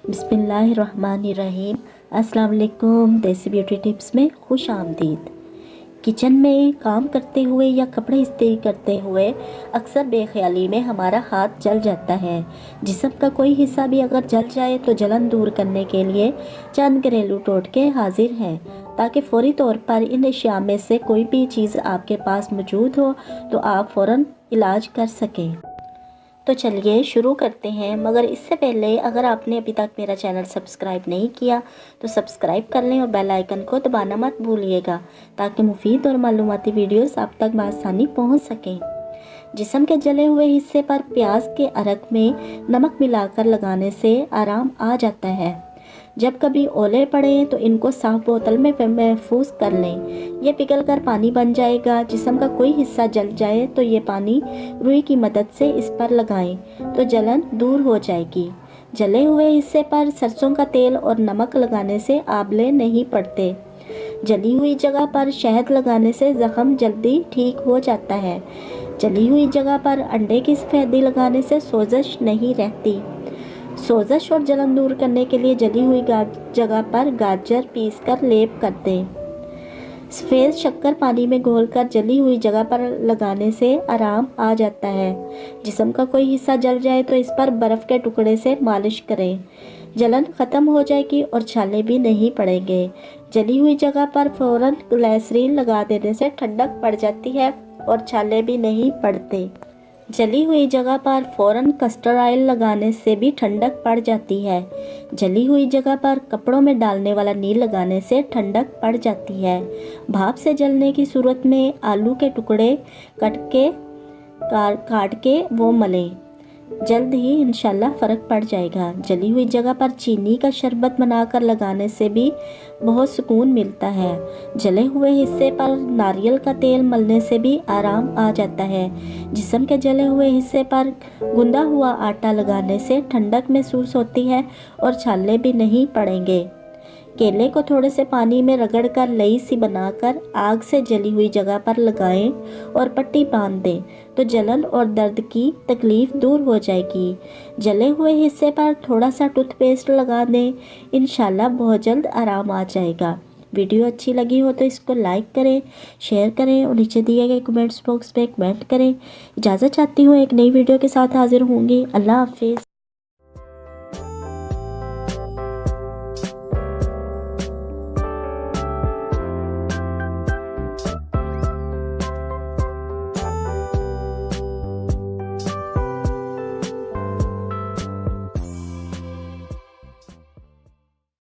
बिस्मिल्लाहिर्रहमानिर्रहीम। अस्सलाम वालेकुम। देसी ब्यूटी टिप्स में खुश आमदीद। किचन में काम करते हुए या कपड़े इस्त्री करते हुए अक्सर बेख्याली में हमारा हाथ जल जाता है। जिस्म का कोई हिस्सा भी अगर जल जाए तो जलन दूर करने के लिए चंद घरेलू टोटके हाजिर हैं, ताकि फ़ौरी तौर पर इन अशिया में से कोई भी चीज़ आपके पास मौजूद हो तो आप फ़ौरन इलाज कर सकें। तो चलिए शुरू करते हैं, मगर इससे पहले अगर आपने अभी तक मेरा चैनल सब्सक्राइब नहीं किया तो सब्सक्राइब कर लें और बेल आइकन को दबाना मत भूलिएगा, ताकि मुफीद और मालूमाती वीडियोस आप तक बआसानी पहुंच सकें। जिस्म के जले हुए हिस्से पर प्याज के अरक में नमक मिलाकर लगाने से आराम आ जाता है। जब कभी ओले पड़े तो इनको साफ बोतल में महफूज कर लें। ये पिघल कर पानी बन जाएगा। जिस्म का कोई हिस्सा जल जाए तो ये पानी रुई की मदद से इस पर लगाएं तो जलन दूर हो जाएगी। जले हुए हिस्से पर सरसों का तेल और नमक लगाने से आंवले नहीं पड़ते। जली हुई जगह पर शहद लगाने से जख्म जल्दी ठीक हो जाता है। जली हुई जगह पर अंडे की सफेदी लगाने से सोजश नहीं रहती। सोजश और जलन दूर करने के लिए जली हुई जगह पर गाजर पीसकर लेप कर दें। सफ़ेद शक्कर पानी में घोलकर जली हुई जगह पर लगाने से आराम आ जाता है। जिस्म का कोई हिस्सा जल जाए तो इस पर बर्फ़ के टुकड़े से मालिश करें। जलन ख़त्म हो जाएगी और छाले भी नहीं पड़ेंगे। जली हुई जगह पर फ़ौरन ग्लिसरीन लगा देने से ठंडक पड़ जाती है और छाले भी नहीं पड़ते। जली हुई जगह पर फ़ौरन कस्टर्ड ऑयल लगाने से भी ठंडक पड़ जाती है। जली हुई जगह पर कपड़ों में डालने वाला नील लगाने से ठंडक पड़ जाती है। भाप से जलने की सूरत में आलू के टुकड़े काट के वो मलें। जल्द ही इंशाल्लाह फ़र्क पड़ जाएगा। जली हुई जगह पर चीनी का शरबत बनाकर लगाने से भी बहुत सुकून मिलता है। जले हुए हिस्से पर नारियल का तेल मलने से भी आराम आ जाता है। जिस्म के जले हुए हिस्से पर गुंदा हुआ आटा लगाने से ठंडक महसूस होती है और छाले भी नहीं पड़ेंगे। केले को थोड़े से पानी में रगड़कर लई सी बनाकर आग से जली हुई जगह पर लगाएं और पट्टी बांध दें तो जलन और दर्द की तकलीफ़ दूर हो जाएगी। जले हुए हिस्से पर थोड़ा सा टूथपेस्ट लगा दें, इंशाल्लाह बहुत जल्द आराम आ जाएगा। वीडियो अच्छी लगी हो तो इसको लाइक करें, शेयर करें और नीचे दिए गए कमेंट्स बॉक्स में कमेंट करें। इजाज़त चाहती हूँ, एक नई वीडियो के साथ हाजिर होंगी। अल्लाह हाफिज़।